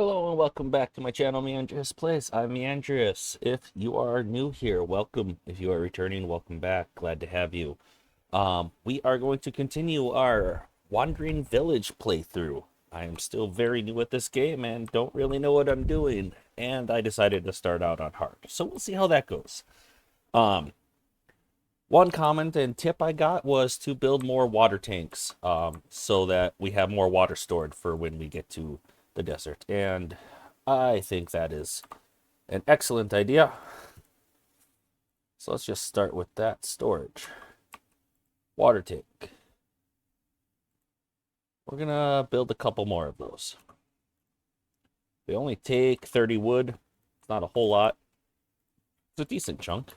Hello and welcome back to my channel, Meandrous Plays. I'm Meandrous. If you are new here, welcome. If you are returning, welcome back. Glad to have you. We are going to continue our Wandering Village playthrough. I am still very new at this game and don't really know what I'm doing. And I decided to start out on hard. So we'll see how that goes. Um, One comment and tip I got was to build more water tanks, so that we have more water stored for when we get to the desert. And I think that is an excellent idea. So let's just start with that storage. Water tank. We're gonna build a couple more of those. They only take 30 wood. It's not a whole lot. It's a decent chunk.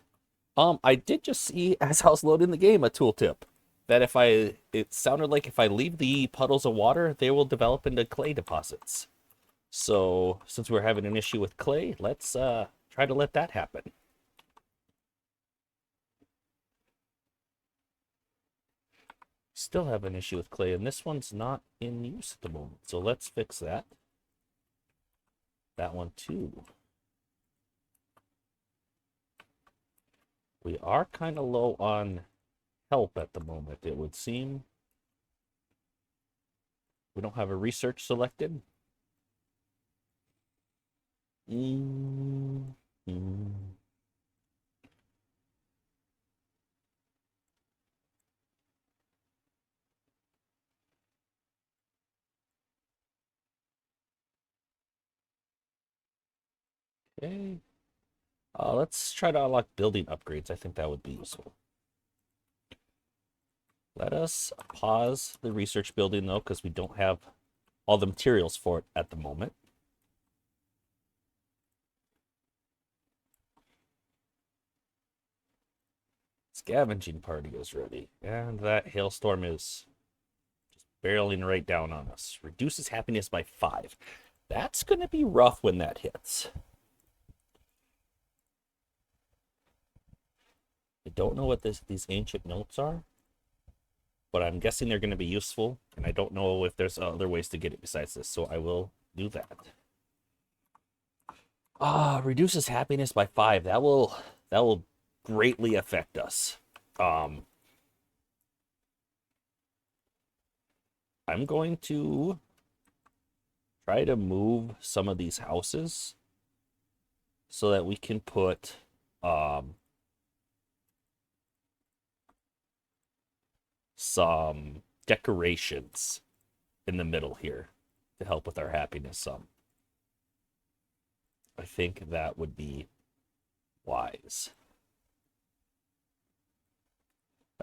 I did just see, as I was loading the game, a tooltip that it sounded like if I leave the puddles of water, they will develop into clay deposits. So since we're having an issue with clay, let's try to let that happen. Still have an issue with clay, and this one's not in use at the moment. So let's fix that. That one too. We are kind of low on help at the moment, it would seem. We don't have a research selected. Mm -hmm. Okay. Let's try to unlock building upgrades. I think that would be useful. Let us pause the research building, though, because we don't have all the materials for it at the moment. Scavenging party is ready. And that hailstorm is just barreling right down on us. Reduces happiness by 5. That's going to be rough when that hits. I don't know what these ancient notes are, but I'm guessing they're going to be useful, and I don't know if there's other ways to get it besides this, so I will do that. Reduces happiness by 5. That will greatly affect us. I'm going to try to move some of these houses so that we can put some decorations in the middle here to help with our happiness some. I think that would be wise.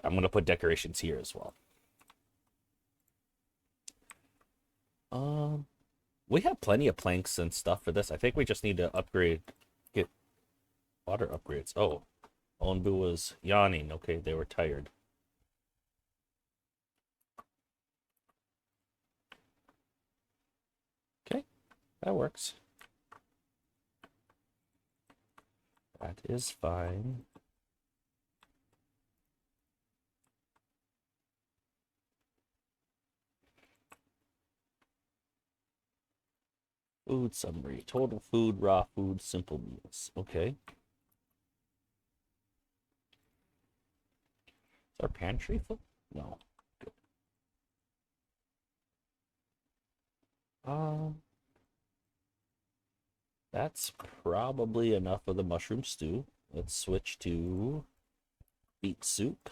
I'm going to put decorations here as well. We have plenty of planks and stuff for this. I think we just need to get water upgrades. Oh, Onbu was yawning. Okay, they were tired. Okay, that works. That is fine. Food summary. Total food, raw food, simple meals. Okay. Is our pantry full? No. Good. That's probably enough of the mushroom stew. Let's switch to beet soup.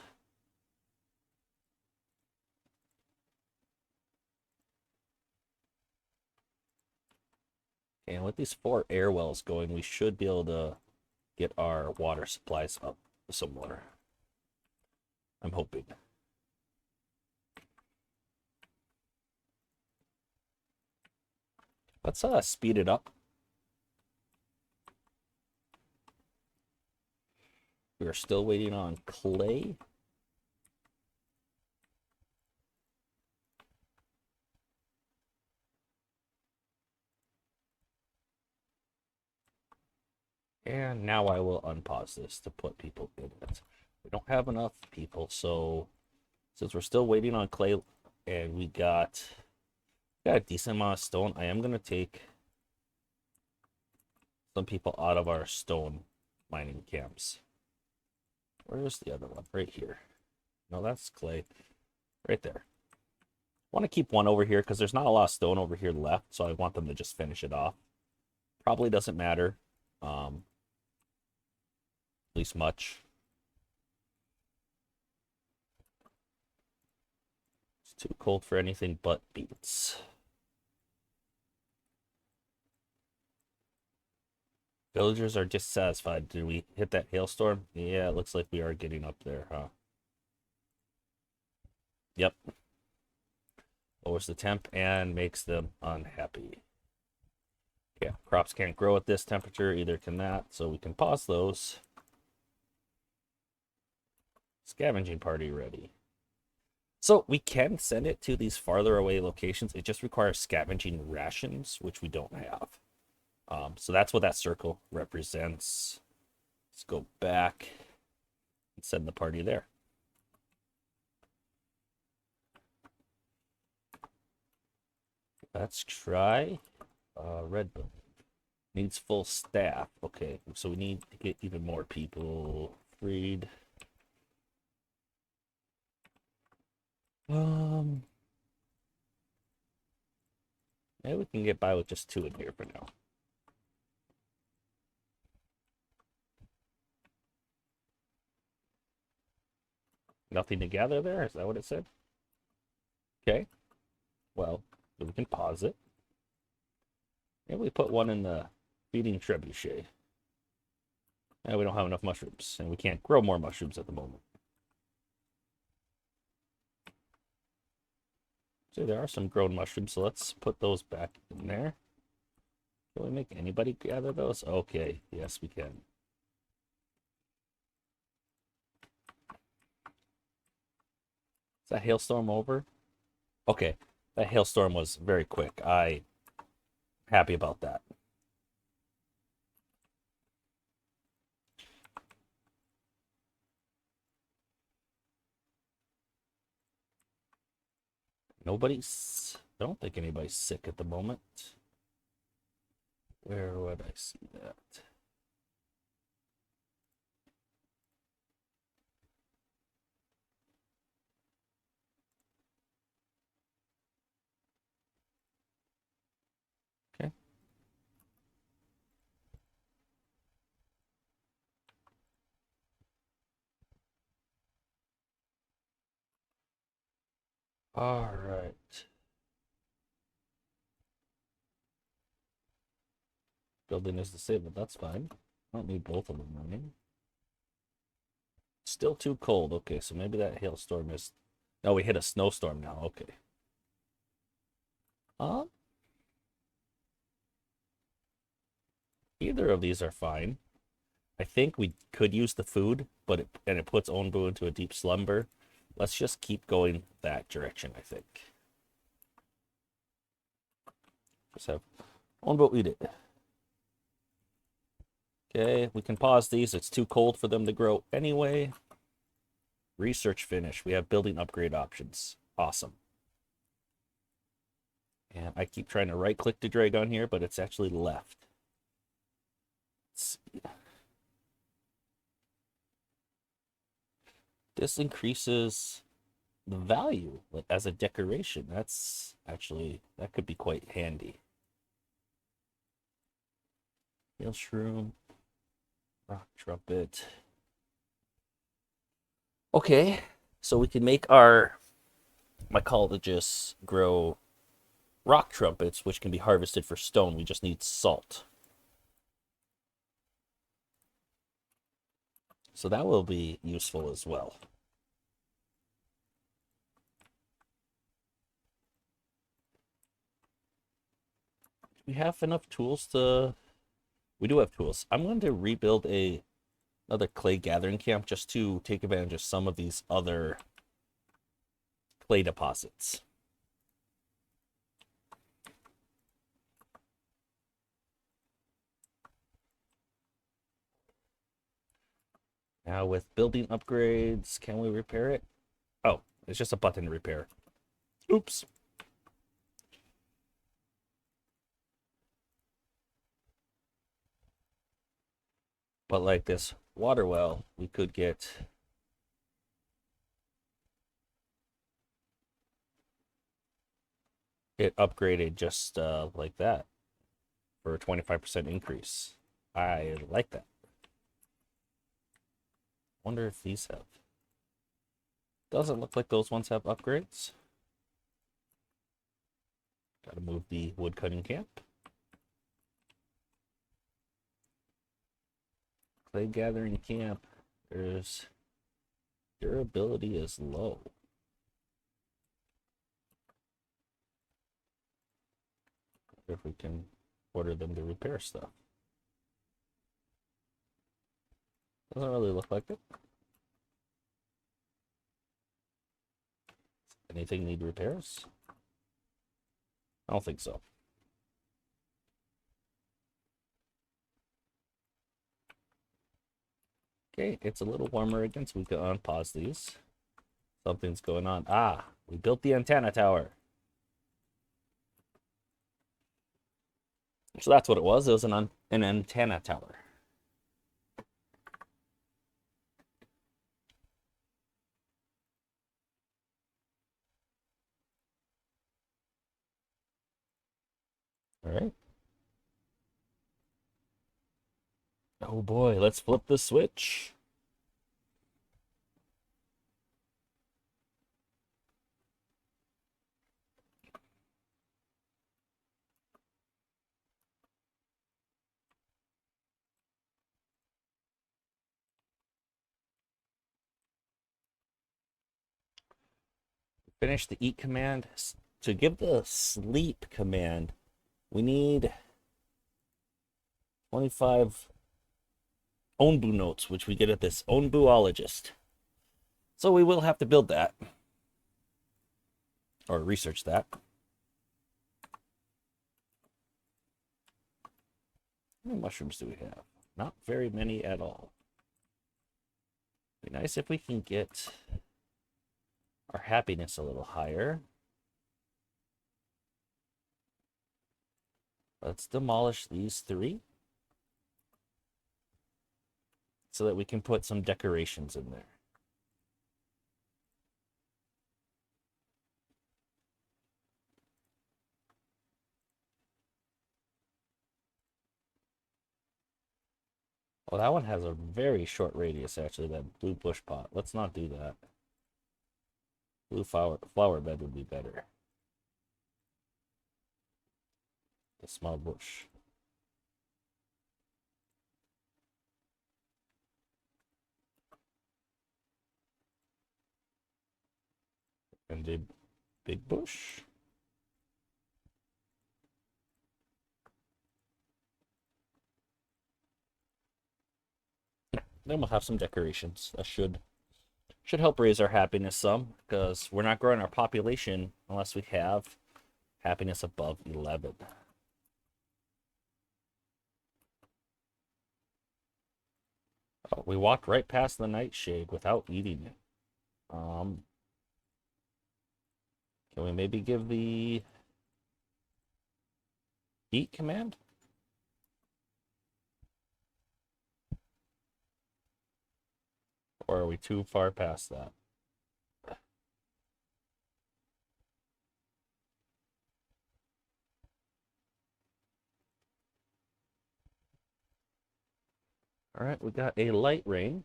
And with these 4 air wells going, we should be able to get our water supplies up some more. I'm hoping. Let's speed it up. We are still waiting on clay. And now I will unpause this to put people in it. We don't have enough people, so since we're still waiting on clay and we got a decent amount of stone, I am going to take some people out of our stone mining camps. Where's the other one? Right here. No, that's clay. Right there. I want to keep one over here because there's not a lot of stone over here left, so I want them to just finish it off. Probably doesn't matter. At least much. It's too cold for anything but beets. Villagers are dissatisfied. Did we hit that hailstorm? Yeah, it looks like we are getting up there, huh? Yep. Lowers the temp and makes them unhappy. Yeah, crops can't grow at this temperature, either can that, so we can pause those. Scavenging party ready. So we can send it to these farther away locations. It just requires scavenging rations, which we don't have. So that's what that circle represents. Let's go back and send the party there. Let's try red building. Needs full staff. Okay, so we need to get even more people freed. Maybe we can get by with just 2 in here for now. Nothing to gather there? Is that what it said? Okay. Well, we can pause it. Maybe we put one in the feeding trebuchet. And we don't have enough mushrooms, and we can't grow more mushrooms at the moment. So there are some grown mushrooms, so let's put those back in there. Can we make anybody gather those? Okay, yes, we can. Is that hailstorm over? Okay, that hailstorm was very quick. I'm happy about that. I don't think anybody's sick at the moment. Where would I see that? Okay. All right. Building is disabled. That's fine. I don't need both of them running. Still too cold. Okay, so maybe that hailstorm is... No, we hit a snowstorm now. Okay. Either of these are fine. I think we could use the food, but it puts Onbu into a deep slumber. Let's just keep going that direction, I think. Just have Onbu eat it. Okay, we can pause these. It's too cold for them to grow anyway. Research finish. We have building upgrade options. Awesome. And I keep trying to right-click to drag on here, but it's actually left. Let's see. This increases the value like as a decoration. That's actually, that could be quite handy. Shroom, rock trumpet. Okay, so we can make our mycologists grow rock trumpets, which can be harvested for stone. We just need salt. So that will be useful as well. Do we have enough tools to... We do have tools. I'm going to rebuild another clay gathering camp just to take advantage of some of these other clay deposits. Now with building upgrades, can we repair it? Oh, it's just a button to repair. Oops. But like this water well, we could get it upgraded just like that for a 25% increase. I like that. Wonder if these have. Doesn't look like those ones have upgrades. Gotta move the wood cutting camp. Clay gathering camp. There's durability is low. If we can order them to repair stuff. Doesn't really look like it. Anything need repairs? I don't think so. Okay, it's a little warmer again, so we can unpause these. Something's going on. Ah, we built the antenna tower. So that's what it was. It was an antenna tower. All right. Oh boy, let's flip the switch. Finish the eat command. To give the sleep command, we need 25 Onbu notes, which we get at this Onbuologist. So we will have to build that. Or research that. How many mushrooms do we have? Not very many at all. Be nice if we can get our happiness a little higher. Let's demolish these 3 so that we can put some decorations in there. Oh, that one has a very short radius, actually, that blue bush pot. Let's not do that. Blue flower bed would be better. The small bush. And the big bush. Then we'll have some decorations. That should help raise our happiness some, because we're not growing our population unless we have happiness above 11. Oh, we walked right past the nightshade without eating it. Can we maybe give the eat command? Or are we too far past that? All right, we got a light rain.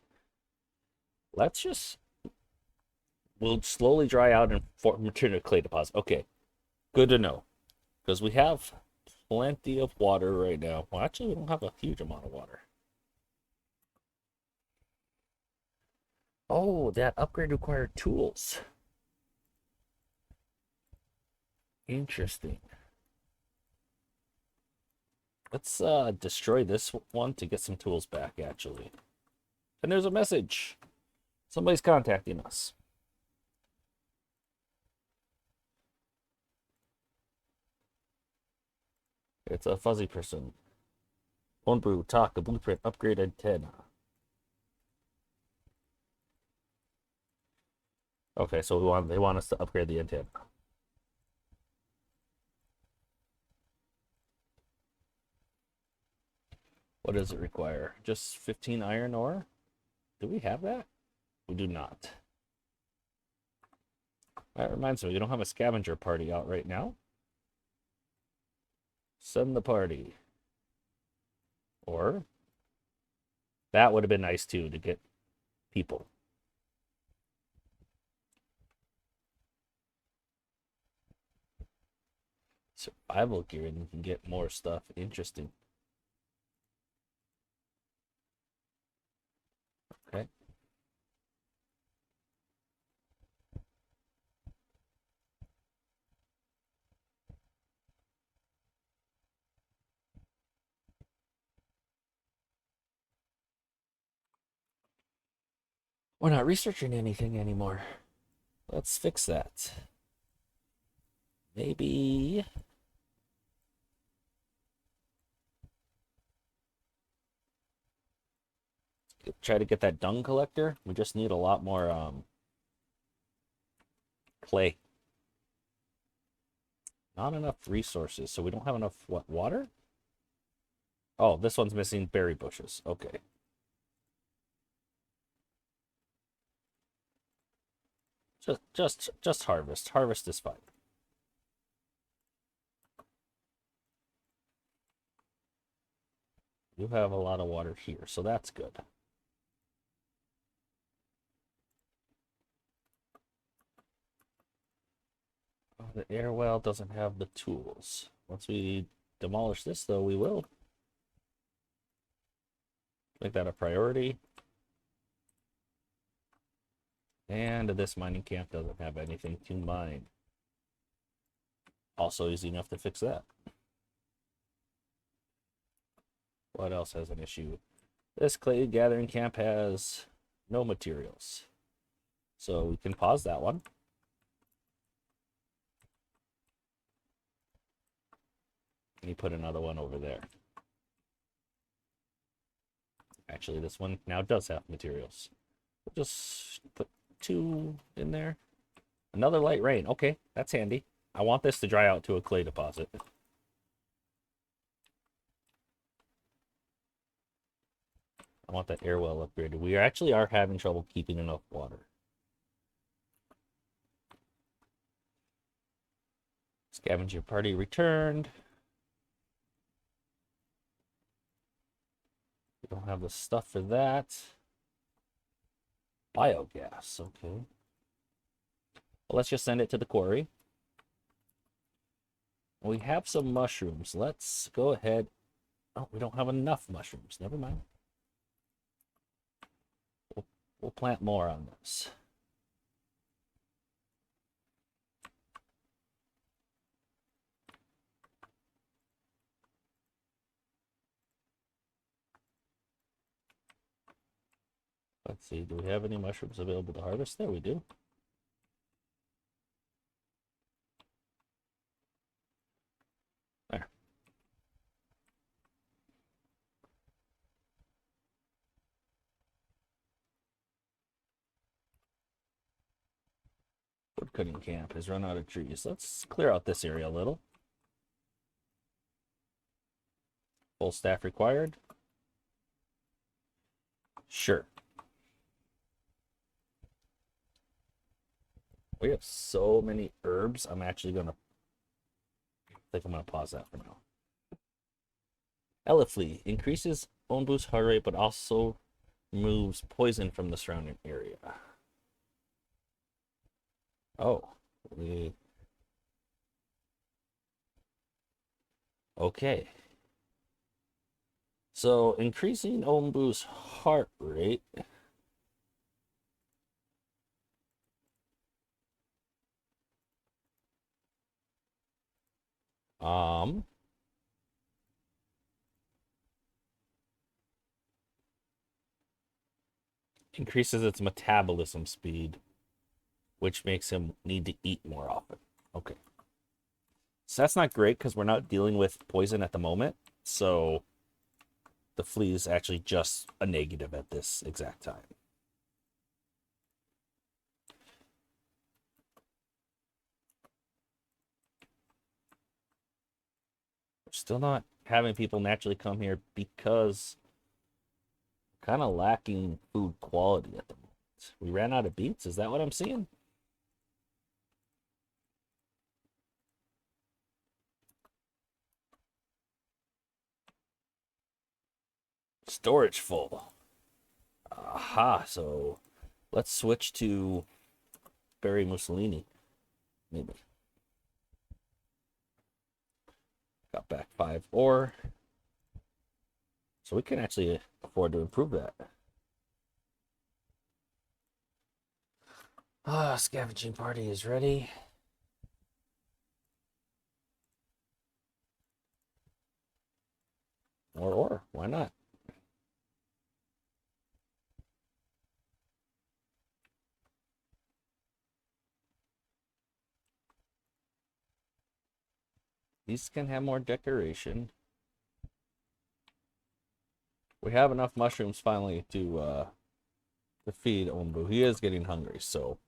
Let's just... We'll slowly dry out and return to clay deposit. Okay, good to know. Because we have plenty of water right now. Well, actually, we don't have a huge amount of water. Oh, that upgrade required tools. Interesting. Let's destroy this one to get some tools back, actually. And there's a message. Somebody's contacting us. It's a fuzzy person. Onbrew, talk, a blueprint, upgrade antenna. Okay, so they want us to upgrade the antenna. What does it require? Just 15 iron ore? Do we have that? We do not. That reminds me, we don't have a scavenger party out right now. Send the party. Or that would have been nice too, to get people. Survival gear, and you can get more stuff. Interesting. Okay. We're not researching anything anymore. Let's fix that. Maybe try to get that dung collector. We just need a lot more clay. Not enough resources, so we don't have enough what, water? Oh, this one's missing berry bushes. Okay. Just harvest. Harvest is fine. You have a lot of water here, so that's good. Oh, the air well doesn't have the tools. Once we demolish this, though, we will. Make that a priority. And this mining camp doesn't have anything to mine. Also easy enough to fix that. What else has an issue? This clay gathering camp has no materials. So we can pause that one. And you put another one over there. Actually, this one now does have materials. We'll just put 2 in there. Another light rain. Okay, that's handy. I want this to dry out to a clay deposit. I want that air well upgraded. We actually are having trouble keeping enough water. Scavenger party returned. We don't have the stuff for that. Biogas, okay. Well, let's just send it to the quarry. We have some mushrooms. Let's go ahead. Oh, we don't have enough mushrooms. Never mind. We'll plant more on this. Let's see, do we have any mushrooms available to harvest? There we do. There. Wood cutting camp has run out of trees. Let's clear out this area a little. Full staff required. Sure. We have so many herbs. I'm actually gonna pause that for now. Eliflea increases bone boost heart rate, but also removes poison from the surrounding area. Oh, okay. So increasing Ombu's heart rate increases its metabolism speed, which makes him need to eat more often. Okay. So that's not great because we're not dealing with poison at the moment. So the flea is actually just a negative at this exact time. We're still not having people naturally come here because kind of lacking food quality at the moment. We ran out of beets. Is that what I'm seeing? Storage full. Aha. So let's switch to Barry Mussolini. Maybe. Got back 5 ore. So we can actually afford to improve that. Scavenging party is ready. More ore. Why not? These can have more decoration. We have enough mushrooms finally to feed Ombu. He is getting hungry, so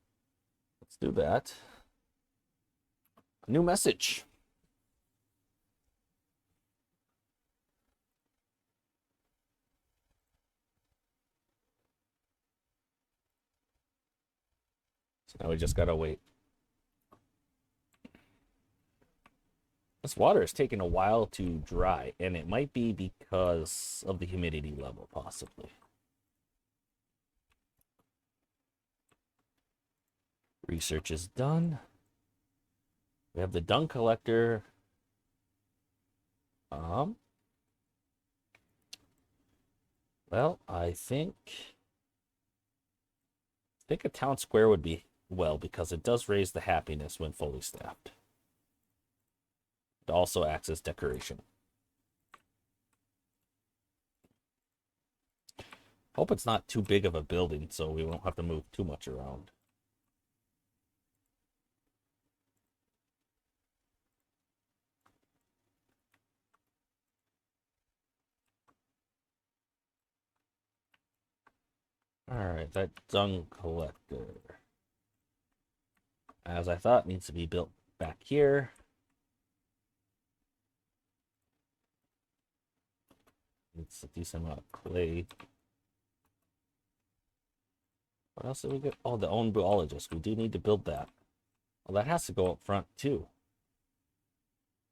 let's do that. A new message. So now we just gotta wait. This water is taking a while to dry, and it might be because of the humidity level, possibly. Research is done. We have the dung collector. Well, I think a town square would be well because it does raise the happiness when fully staffed. It also acts as decoration. Hope it's not too big of a building so we won't have to move too much around. All right, that dung collector, as I thought, needs to be built back here. Needs a decent amount of clay. What else did we get? Oh, the own biologist. We do need to build that. Well, that has to go up front too.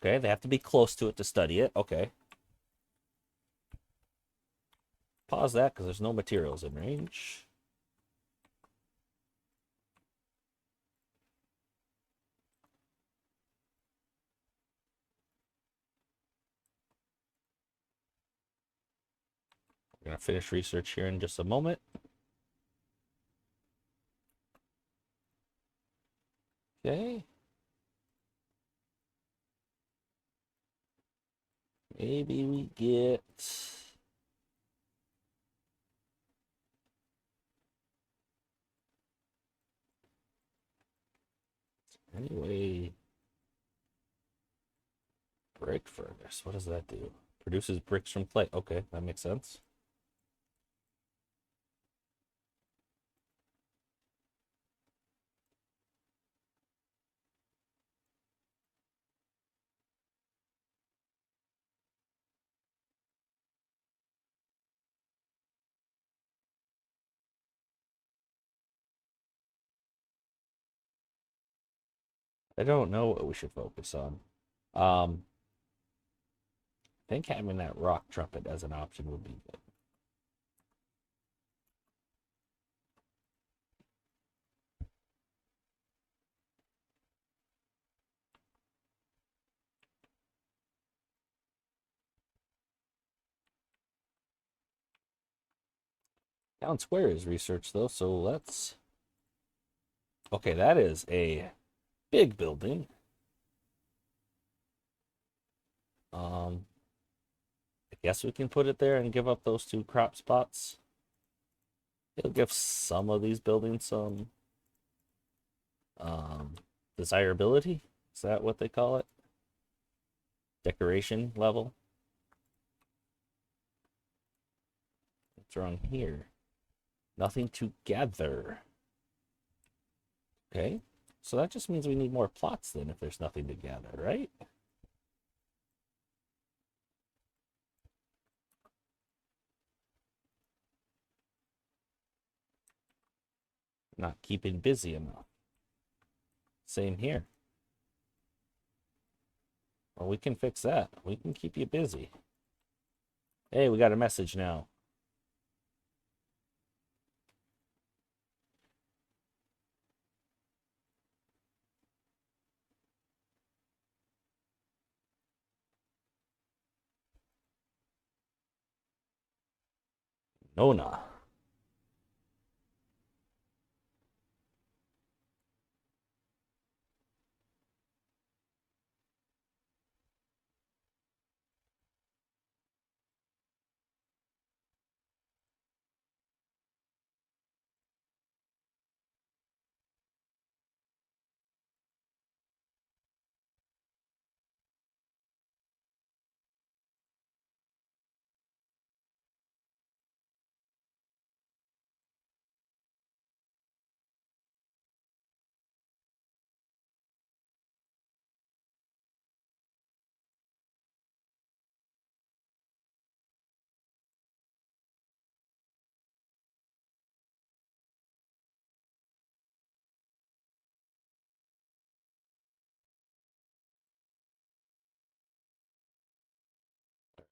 Okay, they have to be close to it to study it. Okay. Pause that because there's no materials in range. We're going to finish research here in just a moment. Okay. Maybe we get... Anyway... Brick furnace. What does that do? Produces bricks from clay. Okay, that makes sense. I don't know what we should focus on. I think having that rock trumpet as an option would be good. Town Square is research though, so let's... Okay, that is a big building. I guess we can put it there and give up those 2 crop spots. It'll give some of these buildings some desirability. Is that what they call it? Decoration level. What's wrong here? Nothing to gather. Okay, so that just means we need more plots then if there's nothing to gather, right? Not keeping busy enough. Same here. Well, we can fix that. We can keep you busy. Hey, we got a message now. Nona.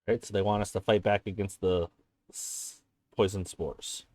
Right, so they want us to fight back against the poison spores.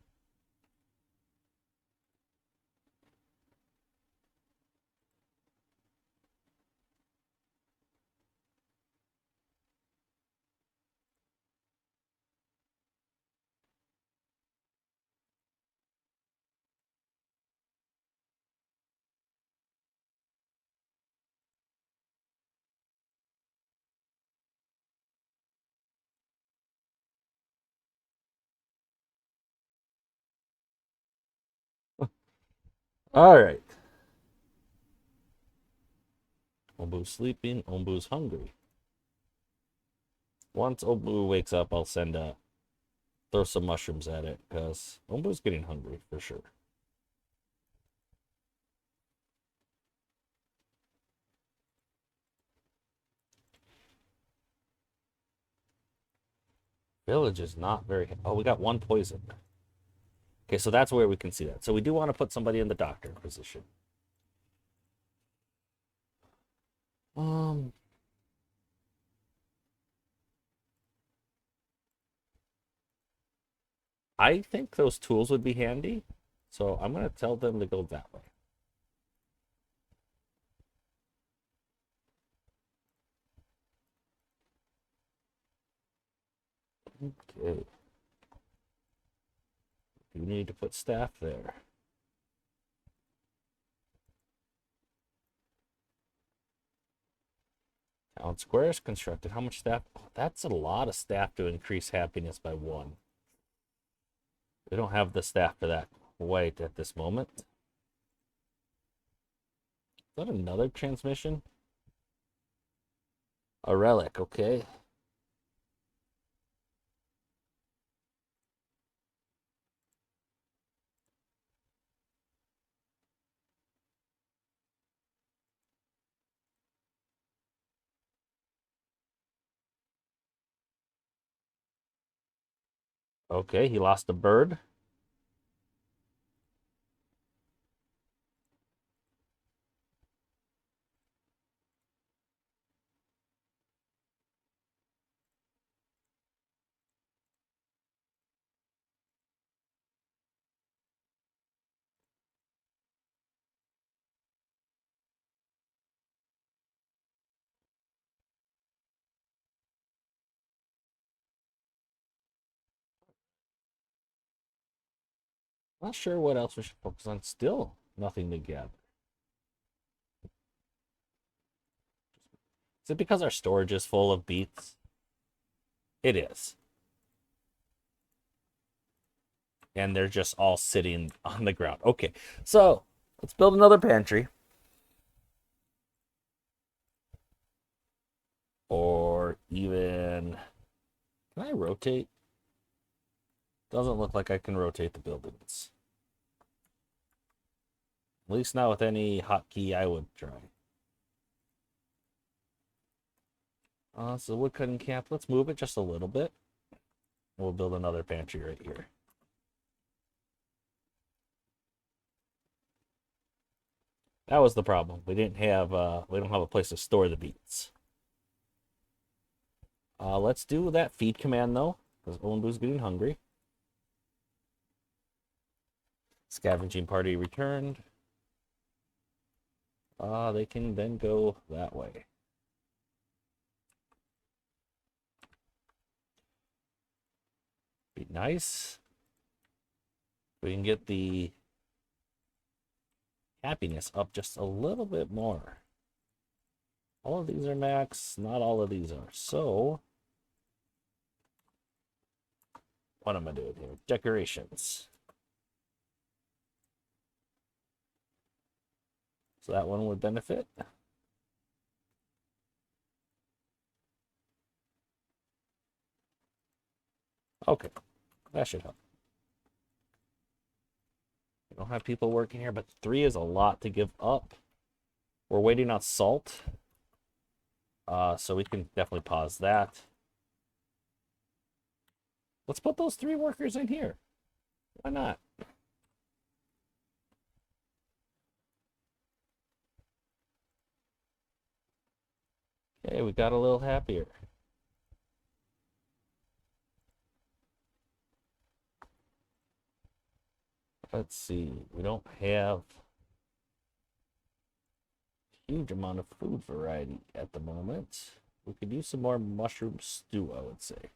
All right. Ombu's sleeping. Ombu's hungry. Once Ombu wakes up, I'll throw some mushrooms at it because Ombu's getting hungry for sure. Village is not very. Oh, we got one poison. Okay, so that's where we can see that. So we do want to put somebody in the doctor position. Um, I think those tools would be handy, so I'm gonna tell them to go that way. Okay. You need to put staff there. Town square is constructed. How much staff? Oh, that's a lot of staff to increase happiness by 1. We don't have the staff for that quite at this moment. Is that another transmission? A relic, okay. Okay, he lost a bird. Not sure what else we should focus on. Still nothing to gather. Is it because our storage is full of beets? It is. And they're just all sitting on the ground. Okay, so let's build another pantry. Or even, can I rotate? Doesn't look like I can rotate the buildings. At least not with any hotkey I would try. So woodcutting camp, let's move it just a little bit. We'll build another pantry right here. That was the problem. We don't have a place to store the beets. Let's do that feed command though, because Owenboo's getting hungry. Scavenging party returned. They can then go that way. Be nice. We can get the happiness up just a little bit more. All of these are max, not all of these are. So, what am I doing here? Decorations. So that one would benefit. Okay, that should help. We don't have people working here, but 3 is a lot to give up. We're waiting on salt. So we can definitely pause that. Let's put those 3 workers in here. Why not? Okay, we got a little happier. Let's see. We don't have a huge amount of food variety at the moment. We could use some more mushroom stew, I would say.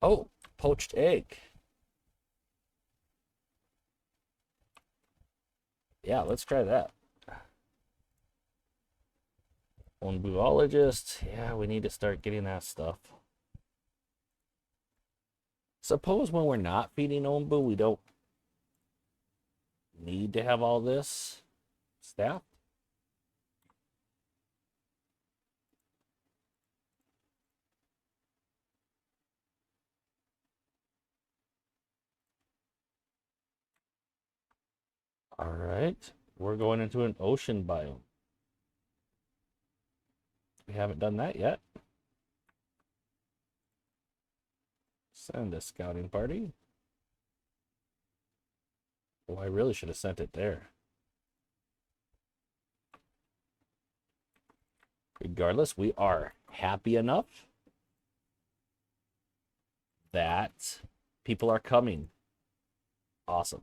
Oh, poached egg. Yeah, let's try that. Onebuologist. Yeah, we need to start getting that stuff. Suppose when we're not feeding Ombu, we don't need to have all this staff. All right, we're going into an ocean biome. We haven't done that yet. Send a scouting party. Oh, I really should have sent it there. Regardless, we are happy enough that people are coming. Awesome.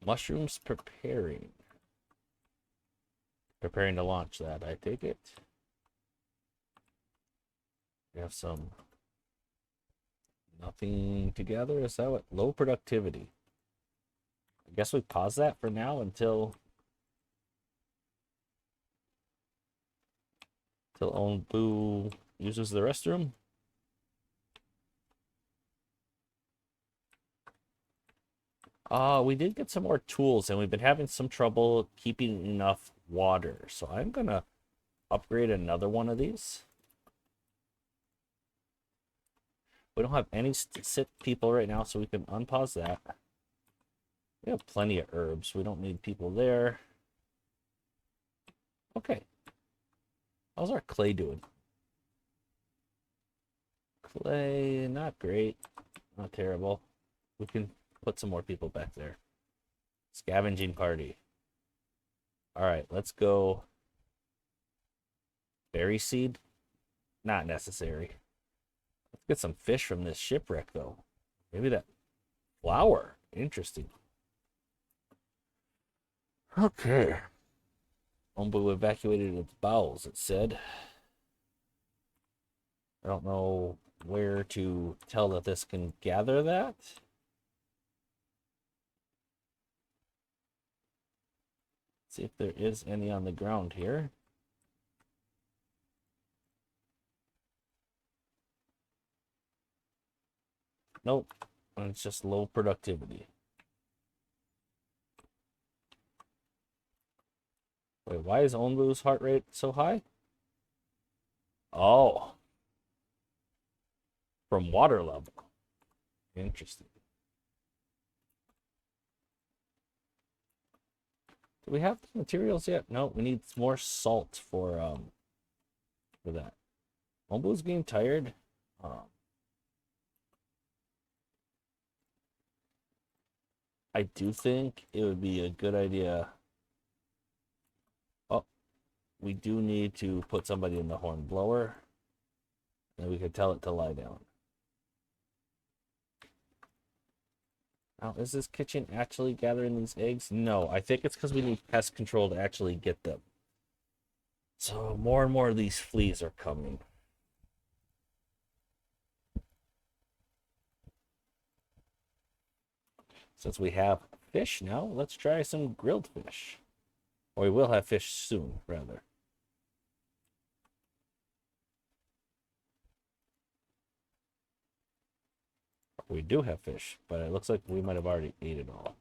Mushrooms preparing. Preparing to launch that, I take it. We have some nothing to gather. Is that what? Low productivity. I guess we pause that for now until Onbu uses the restroom. We did get some more tools, and we've been having some trouble keeping enough water. So I'm gonna upgrade another one of these. We don't have any sick people right now, so we can unpause that. We have plenty of herbs. We don't need people there. Okay. How's our clay doing? Clay, not great. Not terrible. We can put some more people back there. Scavenging party. All right, let's go. Berry seed? Not necessary. Let's get some fish from this shipwreck, though. Maybe that flower. Interesting. Okay. Ombu evacuated its bowels, it said. I don't know where to tell that this can gather that. See if there is any on the ground here. Nope. It's just low productivity. Wait, why is Onbu's heart rate so high? Oh. From water level. Interesting. Do we have the materials yet? No, we need more salt for that. Onbu's getting tired. I do think it would be a good idea. Oh, we do need to put somebody in the horn blower, and we could tell it to lie down. Now, is this kitchen actually gathering these eggs? No, I think it's because we need pest control to actually get them. So more and more of these fleas are coming. Since we have fish now, let's try some grilled fish. Or we will have fish soon, rather. We do have fish, but it looks like we might have already ate it all.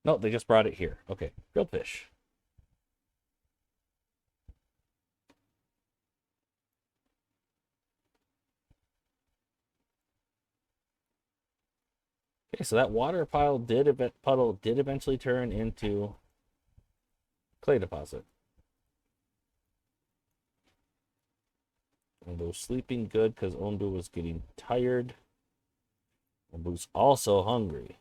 No, they just brought it here. Okay, grilled fish. Okay, so that water puddle did eventually turn into clay deposit. Onbu's sleeping good because Onbu was getting tired. Onbu's also hungry.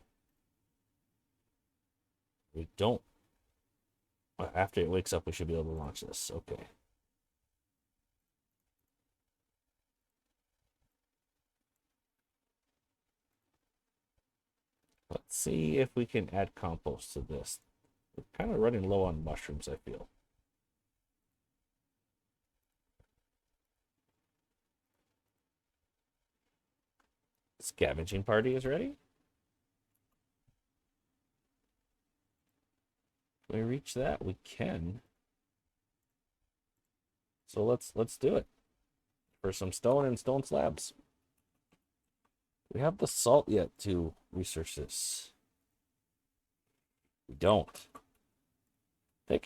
We don't. After it wakes up, we should be able to launch this. Okay. Let's see if we can add compost to this. We're kind of running low on mushrooms, I feel. Scavenging party is ready. Can we reach that? We can. So let's do it. For some stone and stone slabs. We have the salt yet to research this. We don't.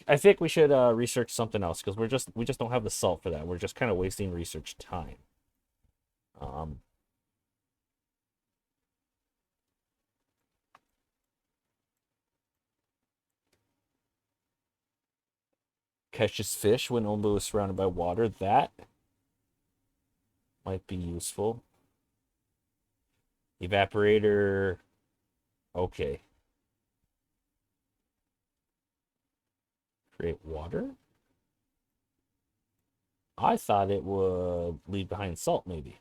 I think we should research something else because we just don't have the salt for that. We're just kind of wasting research time. Catches fish when Ombu is surrounded by water. That might be useful. Evaporator. Okay. Create water? I thought it would leave behind salt, maybe.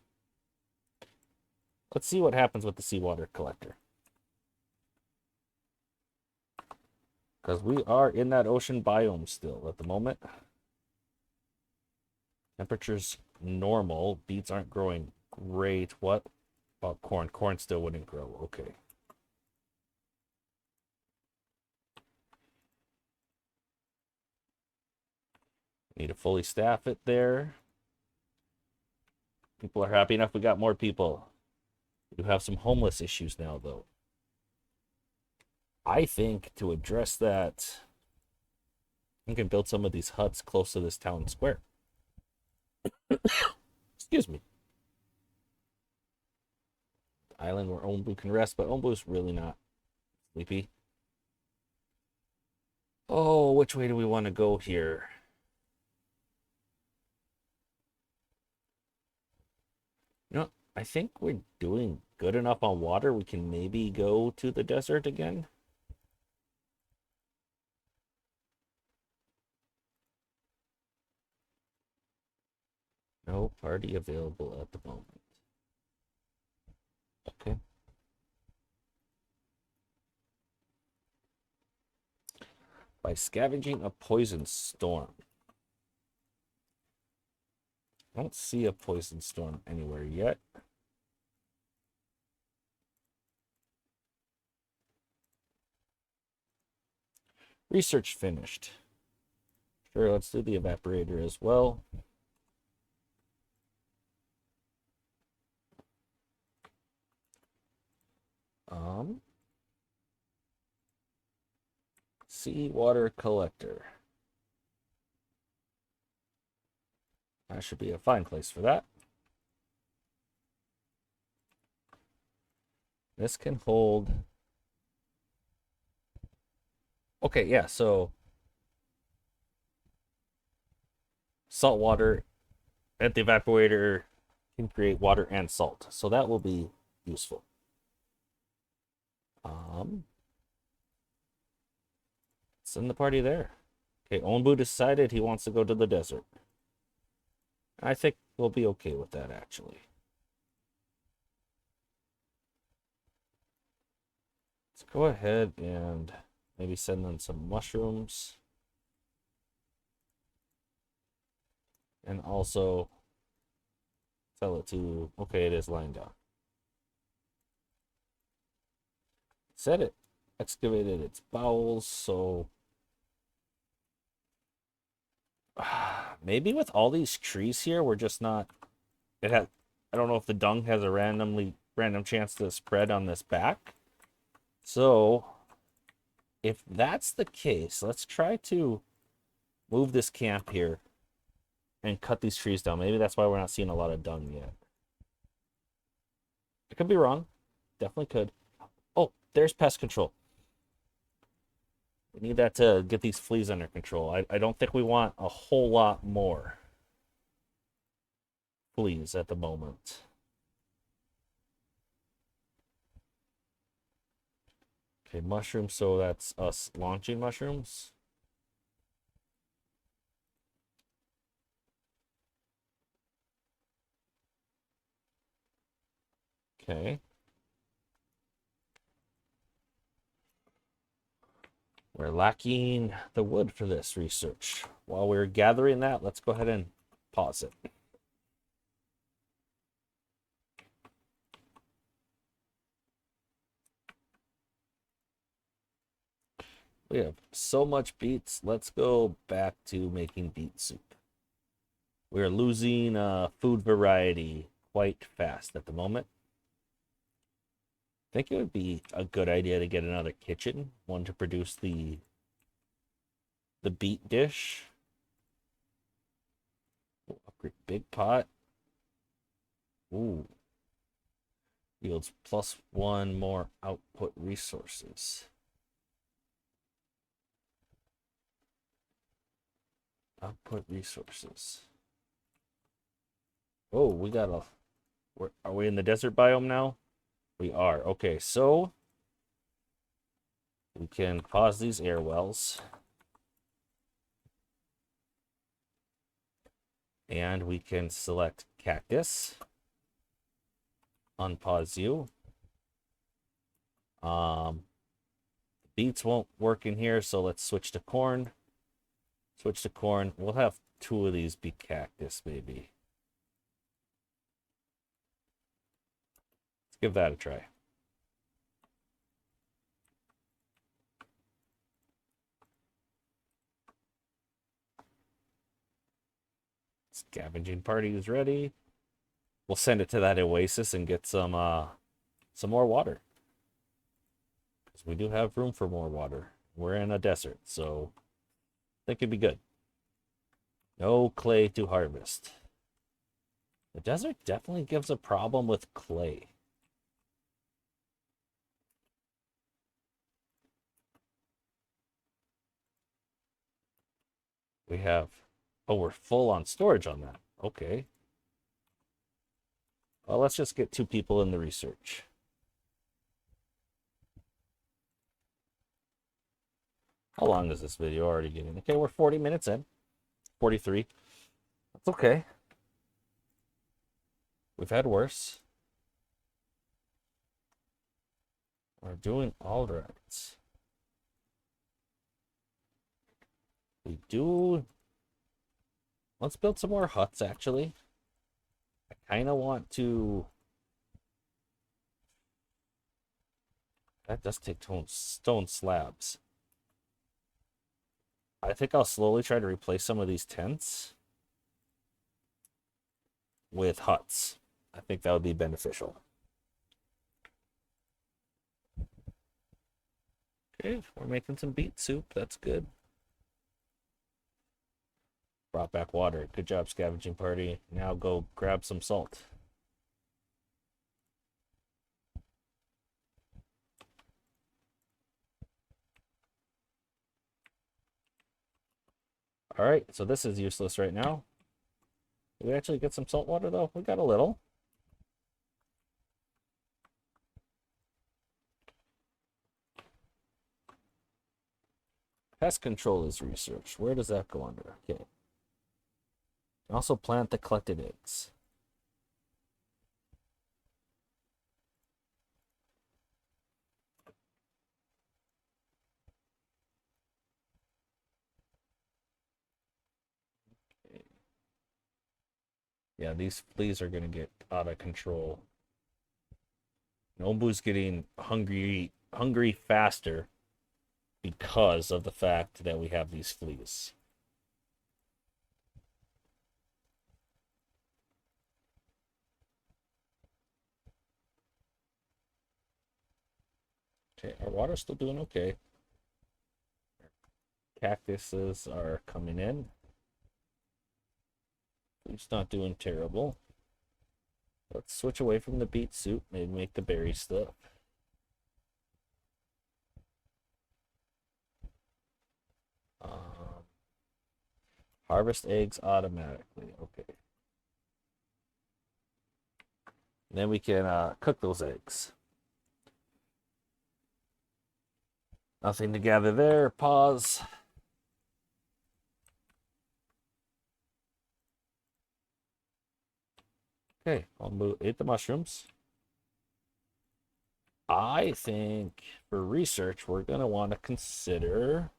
Let's see what happens with the seawater collector. Because we are in that ocean biome still at the moment. Temperature's normal. Beets aren't growing great. What about corn? Corn still wouldn't grow. Okay. Need to fully staff it there. People are happy enough we got more people. We do have some homeless issues now, though. I think to address that, we can build some of these huts close to this town square. Excuse me. Island where Ombu can rest, but Ombu's really not sleepy. Oh, which way do we want to go here? You know, I think we're doing good enough on water. We can maybe go to the desert again. No party available at the moment. Okay. By scavenging a poison storm. I don't see a poison storm anywhere yet. Research finished. Sure, let's do the evaporator as well. Seawater collector. That should be a fine place for that. This can hold. Okay, yeah, so salt water at the evaporator can create water and salt. So that will be useful. Send the party there. Okay, Onbu decided he wants to go to the desert. I think we'll be okay with that, actually. Let's go ahead and maybe send them some mushrooms. And also tell it to, okay, it is lying down. Said it excavated its bowels, so maybe with all these trees here, we're just not, it has, I don't know if the dung has a random chance to spread on this back. So if that's the case, let's try to move this camp here and cut these trees down. Maybe that's why we're not seeing a lot of dung yet. I could be wrong. Definitely could. Oh, there's pest control. We need that to get these fleas under control. I don't think we want a whole lot more fleas at the moment. Okay, mushrooms, so that's us launching mushrooms. Okay. We're lacking the wood for this research. While we're gathering that, let's go ahead and pause it. We have so much beets. Let's go back to making beet soup. We're losing food variety quite fast at the moment. I think it would be a good idea to get another kitchen, one to produce the beet dish. Oh, upgrade big pot. Ooh. Yields +1 more output resources. Output resources. Oh, we got a... Are we in the desert biome now? We are. Okay, so we can pause these air wells. And we can select cactus. Unpause you. Beets won't work in here, so let's switch to corn. Switch to corn. We'll have 2 of these be cactus, maybe. Let's give that a try. Scavenging party is ready. We'll send it to that oasis and get some more water. Because we do have room for more water. We're in a desert, so I think it'd be good. No clay to harvest. The desert definitely gives a problem with clay. We have... Oh, we're full on storage on that. Okay. Well, let's just get 2 people in the research. How long is this video already getting? Okay, we're 40 minutes in. 43. That's okay. We've had worse. We're doing all right. We do... Let's build some more huts, actually. I kind of want to... That does take stone slabs. I think I'll slowly try to replace some of these tents with huts. I think that would be beneficial. Okay, we're making some beet soup. That's good. Brought back water. Good job, scavenging party. Now go grab some salt. All right, so this is useless right now. Did we actually get some salt water, though? We got a little. Pest control is research. Where does that go under? Okay. Also plant the collected eggs. Okay. Yeah, these fleas are gonna get out of control. Nobu's getting hungry faster because of the fact that we have these fleas. Okay, our water's still doing okay. Cactuses are coming in. It's not doing terrible. Let's switch away from the beet soup, maybe make the berry stuff. Um, harvest eggs automatically. Okay. And then we can cook those eggs. Nothing to gather there. Pause. Okay, I'll eat the mushrooms. I think for research, we're going to want to consider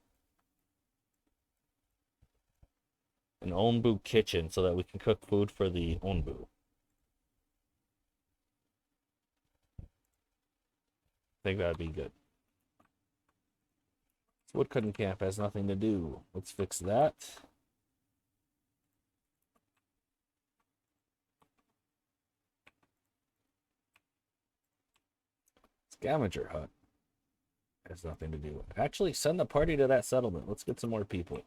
an Onbu kitchen so that we can cook food for the Onbu. I think that'd be good. This woodcutting camp has nothing to do. Let's fix that. Scavenger hut has nothing to do. Actually, send the party to that settlement. Let's get some more people.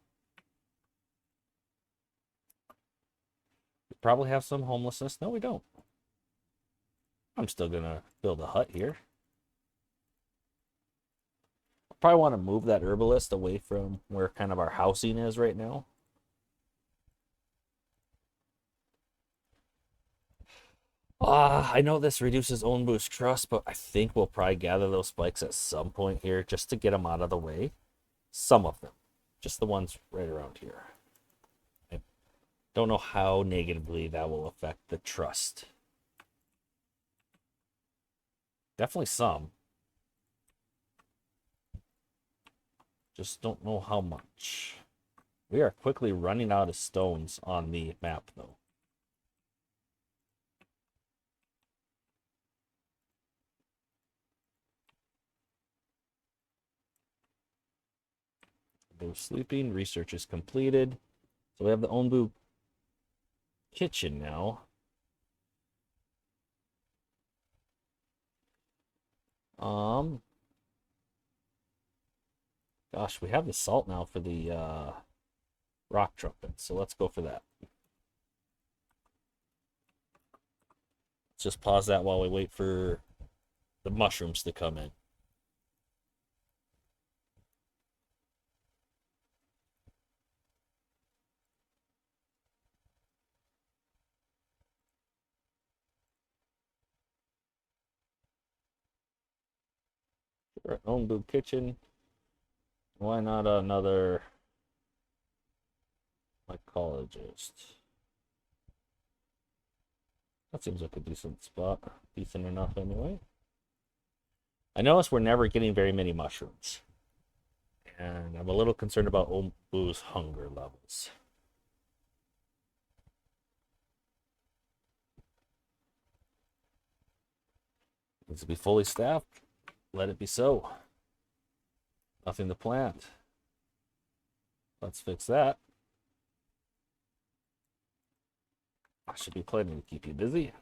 We probably have some homelessness. No, we don't. I'm still gonna build a hut here. Probably want to move that herbalist away from where kind of our housing is right now. I know this reduces own boost trust, but I think we'll probably gather those spikes at some point here just to get them out of the way. Some of them. Just the ones right around here. I don't know how negatively that will affect the trust. Definitely some. Just don't know how much. We are quickly running out of stones on the map, though. They're sleeping. Research is completed. So we have the Onbu kitchen now. Gosh, we have the salt now for the rock trumpet, so let's go for that. Let's just pause that while we wait for the mushrooms to come in. Our own boob kitchen. Why not another mycologist? That seems like a decent spot. Decent enough anyway. I notice we're never getting very many mushrooms. And I'm a little concerned about Ombu's hunger levels. Needs to be fully staffed. Let it be so. Nothing to plant. Let's fix that. I should be plenty to keep you busy.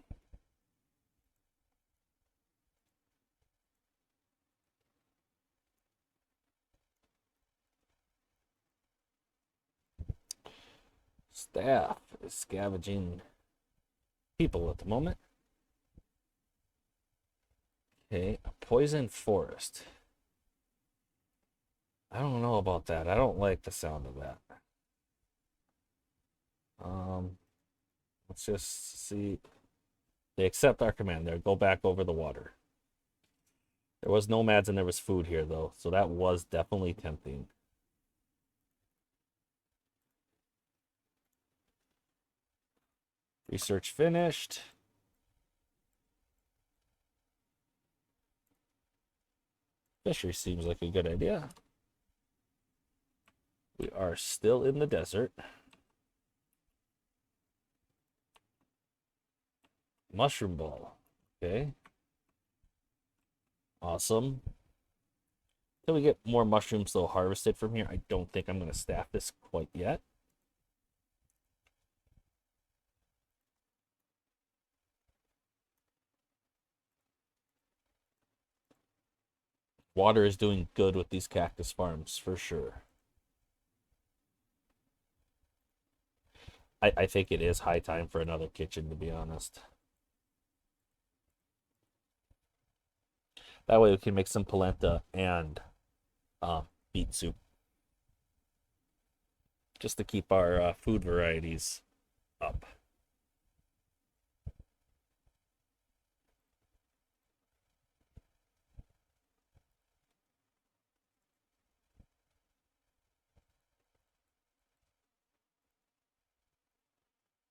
Staff is scavenging people at the moment. Okay, a poison forest. I don't know about that. I don't like the sound of that. Let's just see. They accept our command there. Go back over the water. There was nomads and there was food here, though, so that was definitely tempting. Research finished. Fishery seems like a good idea. We are still in the desert. Mushroom ball. Okay. Awesome. Till we get more mushrooms though harvested from here, I don't think I'm going to staff this quite yet. Water is doing good with these cactus farms for sure. I think it is high time for another kitchen, to be honest. That way we can make some polenta and beet soup. Just to keep our food varieties up.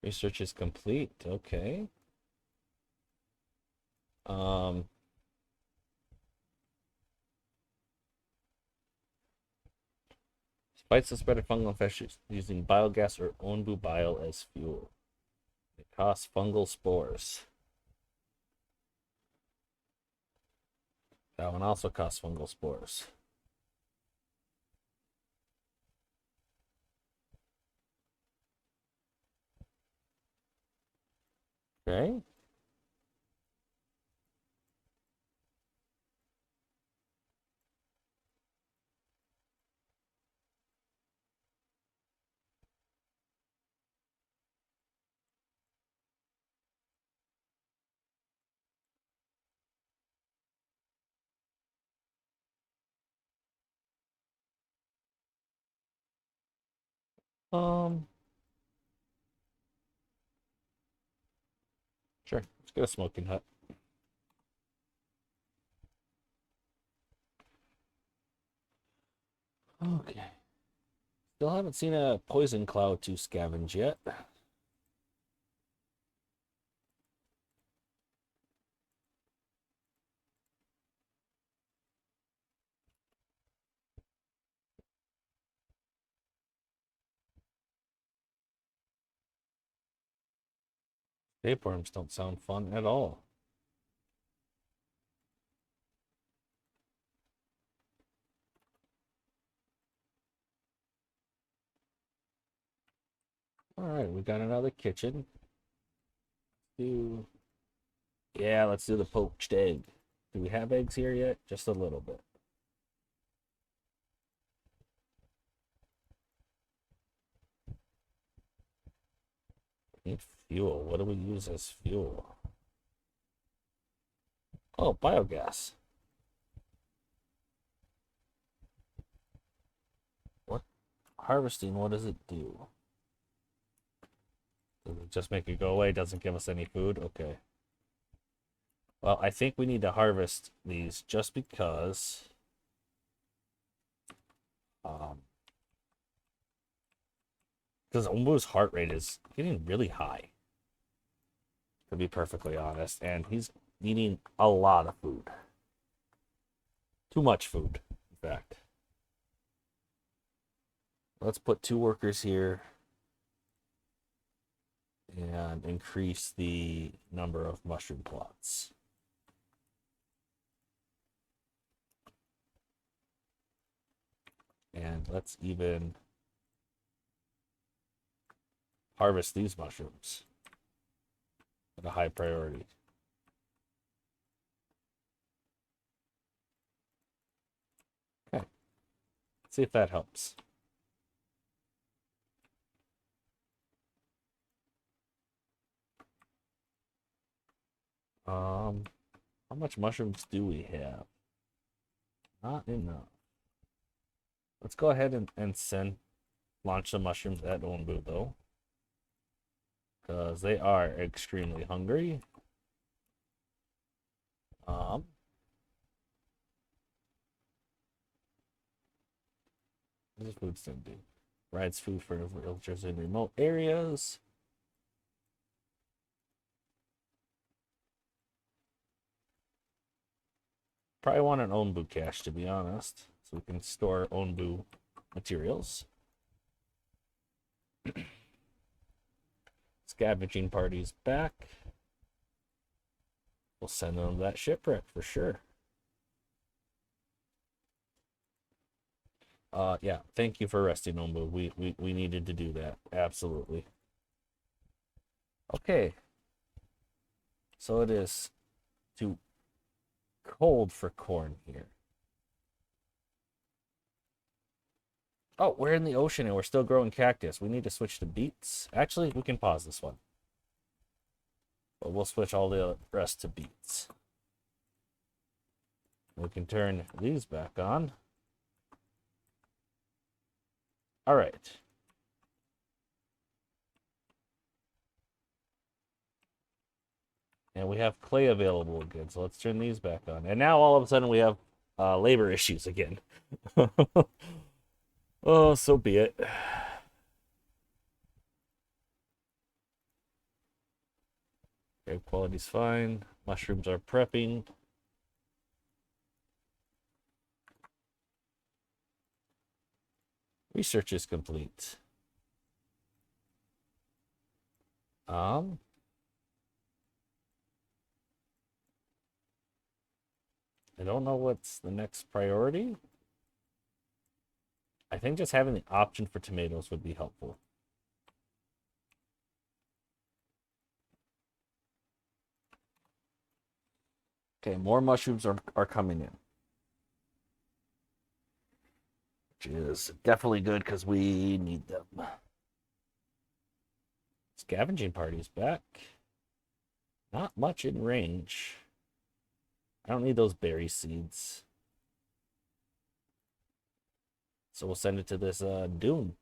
Research is complete. Okay. Um, Fights the spread of fungal infections using biogas or onbu bile as fuel. It costs fungal spores. That one also costs fungal spores. Okay. Um, sure. Let's get a smoking hut. Okay. Still haven't seen a poison cloud to scavenge yet. Tapeworms don't sound fun at all. All right, we got another kitchen. Yeah, let's do the poached egg. Do we have eggs here yet? Just a little bit. Need fuel. What do we use as fuel? Oh, biogas. What? Harvesting, what does it do? Does it just make it go away? Doesn't give us any food? Okay. Well, I think we need to harvest these just because Ombu's heart rate is getting really high, to be perfectly honest, and he's eating a lot of food. Too much food, in fact. Let's put 2 workers here and increase the number of mushroom plots. And let's even harvest these mushrooms at a high priority. Okay. Let's see if that helps. How much mushrooms do we have? Not enough. Let's go ahead and launch the mushrooms at Onbu though, because they are extremely hungry. What does food stand do? Provides food for villagers in remote areas. Probably want an Onbu cache, to be honest, so we can store Onbu materials. Scavenging parties back. We'll send them that shipwreck for sure. Yeah, thank you for resting, Onbu. We needed to do that. Absolutely. Okay. So it is too cold for corn here. Oh, we're in the ocean and we're still growing cactus. We need to switch to beets. Actually, we can pause this one. But we'll switch all the rest to beets. We can turn these back on. All right. And we have clay available again, so let's turn these back on. And now all of a sudden we have labor issues again. Oh, so be it. Okay, quality's fine. Mushrooms are prepping. Research is complete. I don't know what's the next priority. I think just having the option for tomatoes would be helpful. Okay, more mushrooms are coming in. Which is definitely good because we need them. Scavenging party's back. Not much in range. I don't need those berry seeds. So we'll send it to this dune.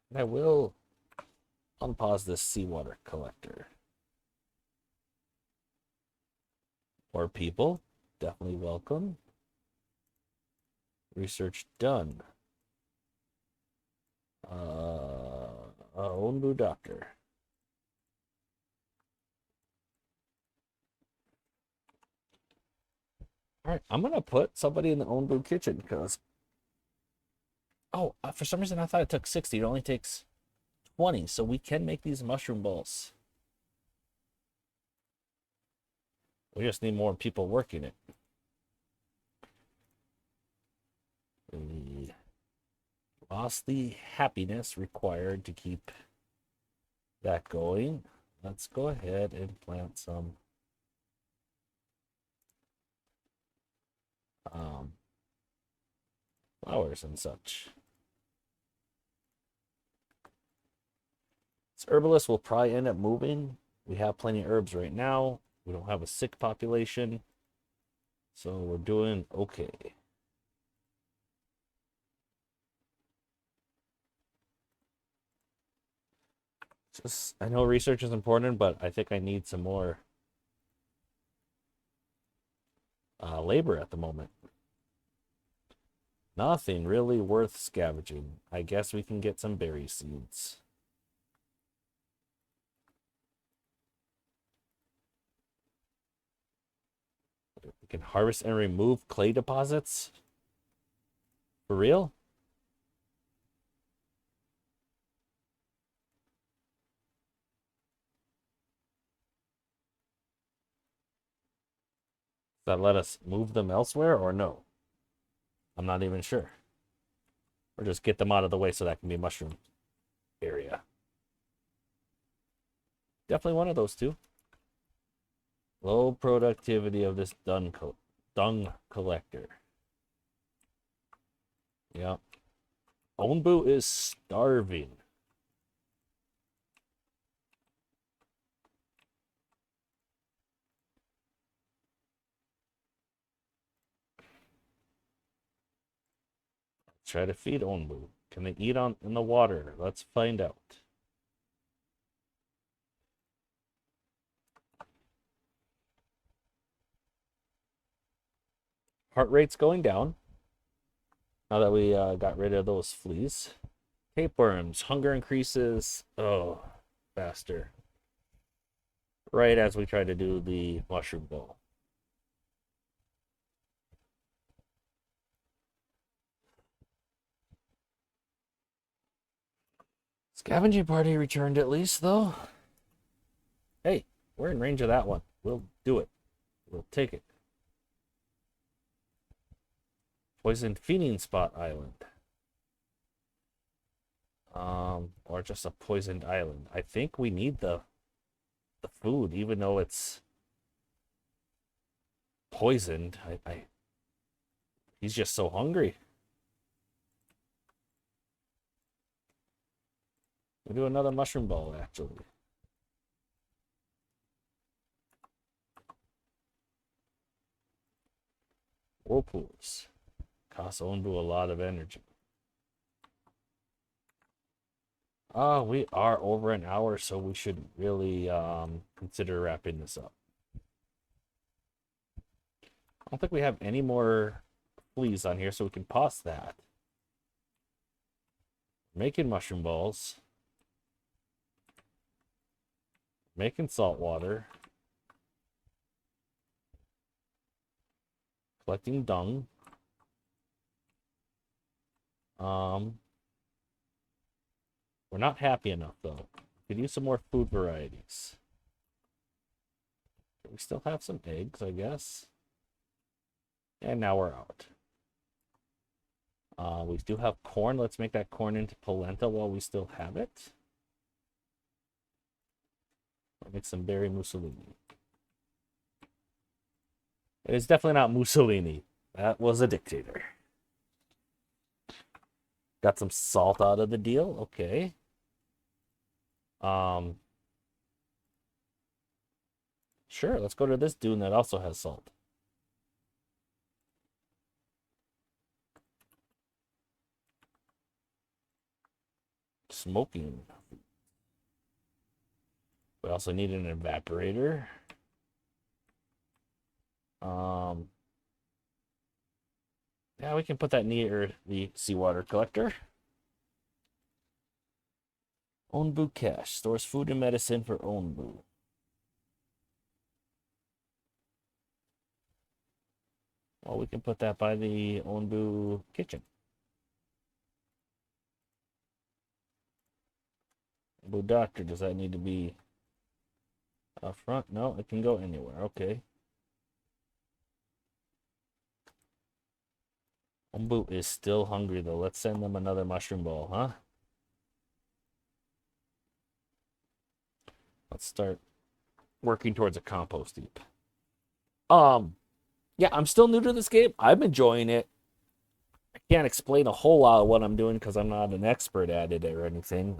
And I will unpause this seawater collector. More people, definitely welcome. Research done. Onbu doctor. All right, I'm gonna put somebody in the Onbu kitchen because. Oh, for some reason I thought it took 60. It only takes 20, so we can make these mushroom balls. We just need more people working it. We lost the happiness required to keep that going. Let's go ahead and plant some flowers and such. This herbalist will probably end up moving. We have plenty of herbs right now. We don't have a sick population. So we're doing okay. Just, I know research is important, but I think I need some more labor at the moment. Nothing really worth scavenging. I guess we can get some berry seeds. We can harvest and remove clay deposits. For real? Does that let us move them elsewhere or no? I'm not even sure. Or just get them out of the way so that can be a mushroom area. Definitely one of those two. Low productivity of this dung collector. Yep. Onbu is starving. Try to feed Onbu. Can they eat in the water? Let's find out. Heart rate's going down. Now that we got rid of those fleas. Tapeworms. Hunger increases. Oh, faster. right as we try to do the mushroom bowl. Scavenging party returned at least, though. Hey, we're in range of that one. We'll do it. We'll take it. Poisoned feeding spot island. Or just a poisoned island. I think we need the food, even though it's poisoned. He's just so hungry. We'll do another mushroom ball, actually. Whirlpools. Cost Onbu a lot of energy. We are over an hour, so we should really consider wrapping this up. I don't think we have any more fleas on here, so we can pause that. Making mushroom balls. Making salt water. Collecting dung. We're not happy enough, though. Could use some more food varieties. We still have some eggs, I guess. And now we're out. We do have corn. Let's make that corn into polenta while we still have it. I'll make some berry Mussolini. It is definitely not Mussolini. That was a dictator. Got some salt out of the deal. Okay. Sure, let's go to this dune that also has salt. Smoking. We also need an evaporator. Yeah, we can put that near the seawater collector. Onbu cache stores food and medicine for Onbu. Well, we can put that by the Onbu kitchen. Onbu doctor, does that need to be up front? No, it can go anywhere. Okay. Onbu is still hungry, though. Let's send them another mushroom ball, huh? Let's start working towards a compost heap. Yeah, I'm still new to this game. I'm enjoying it. I can't explain a whole lot of what I'm doing because I'm not an expert at it or anything.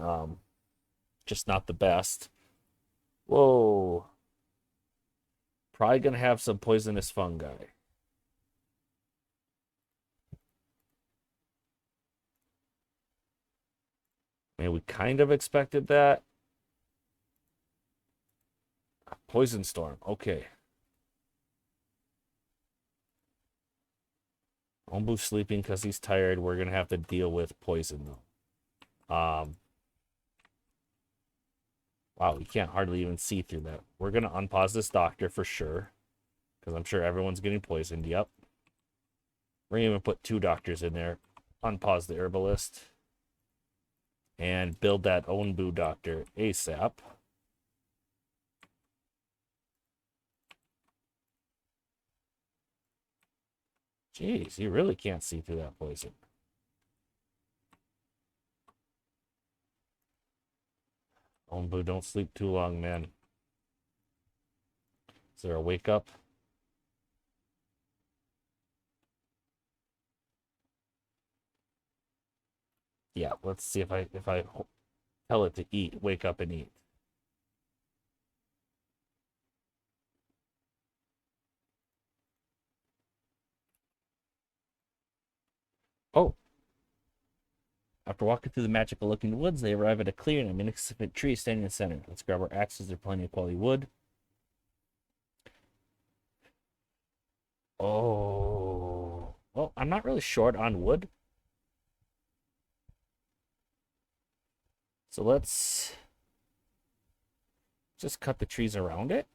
Just not the best. Whoa. Probably gonna have some poisonous fungi. I mean, we kind of expected that. Poison storm. Okay. Ombu's sleeping because he's tired. We're gonna have to deal with poison though. Wow, you can't hardly even see through that. We're gonna unpause this doctor for sure. Because I'm sure everyone's getting poisoned. Yep. We're gonna even put 2 doctors in there. Unpause the herbalist. And build that Onbu doctor ASAP. Jeez, you really can't see through that poison. Onbu, don't sleep too long, man. Is there a wake up? Yeah, let's see if I tell it to eat, wake up and eat. Oh. After walking through the magical looking woods, they arrive at a clearing and a magnificent tree standing in the center. Let's grab our axes, there's plenty of quality wood. Oh. Well, I'm not really short on wood. So let's Just cut the trees around it?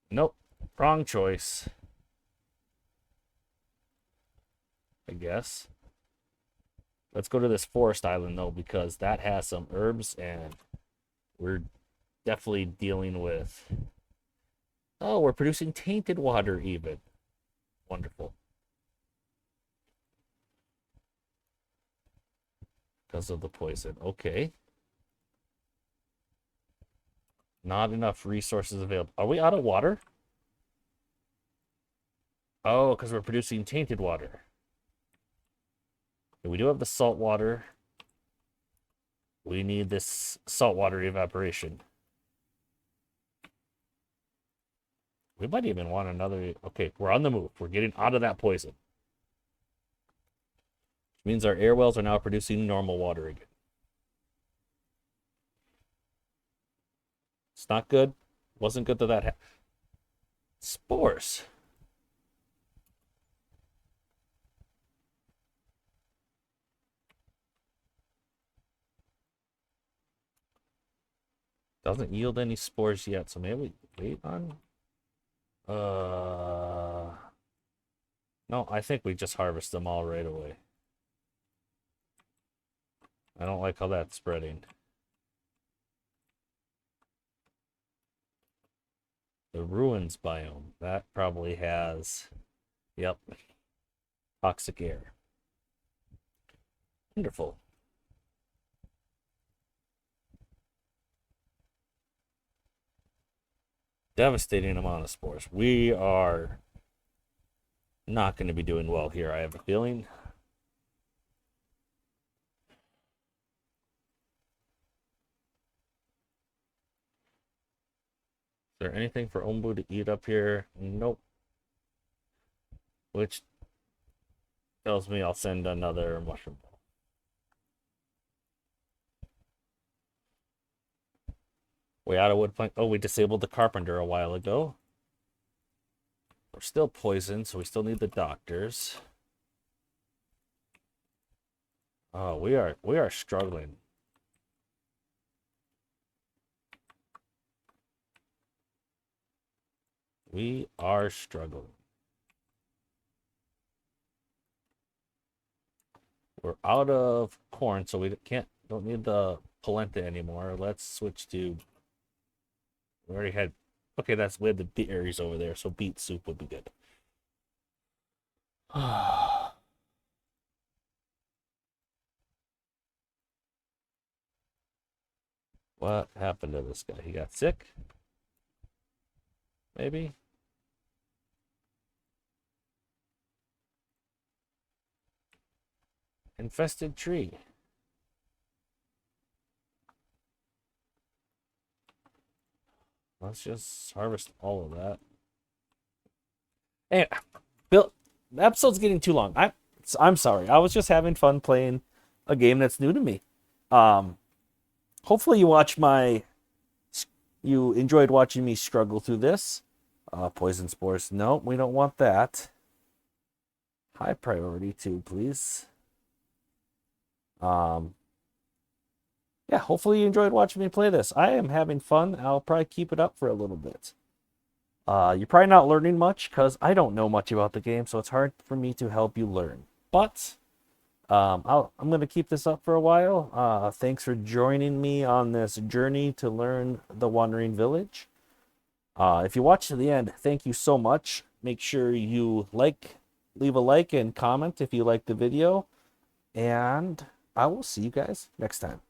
Nope. Wrong choice. I guess. Let's go to this forest island, though, because that has some herbs, and we're definitely dealing with... Oh, we're producing tainted water, even. Wonderful. Because of the poison. Okay. Not enough resources available. Are we out of water? Oh, because we're producing tainted water. Okay, we do have the salt water. We need this saltwater evaporation. We might even want another... Okay, we're on the move. We're getting out of that poison. Which means our air wells are now producing normal water again. It's not good. Wasn't good that spores. Doesn't yield any spores yet, so maybe we wait on... No, I think we just harvest them all right away. I don't like how that's spreading. The ruins biome. That probably has... Yep. Toxic air. Wonderful. Devastating amount of spores. We are not going to be doing well here, I have a feeling. Is there anything for Ombu to eat up here? Nope. Which tells me I'll send another mushroom ball. Way out of wood plank. Oh, we disabled the carpenter a while ago. We're still poisoned, so we still need the doctors. Oh, we are struggling. We are struggling. We're out of corn, so we don't need the polenta anymore. Let's switch to... We already had... Okay, we had the berries over there, so beet soup would be good. What happened to this guy? He got sick? Maybe? Infested tree. Let's just harvest all of that. Anyway, Bill, the episode's getting too long. I'm sorry. I was just having fun playing a game that's new to me. Hopefully you enjoyed watching me struggle through this. Poison spores. No, we don't want that. High priority too, please. Yeah, hopefully you enjoyed watching me play this. I am having fun. I'll probably keep it up for a little bit. You're probably not learning much because I don't know much about the game, so it's hard for me to help you learn. But I'm going to keep this up for a while. Thanks for joining me on this journey to learn the Wandering Village. If you watch to the end, thank you so much. Make sure you leave a like and comment if you like the video. And I will see you guys next time.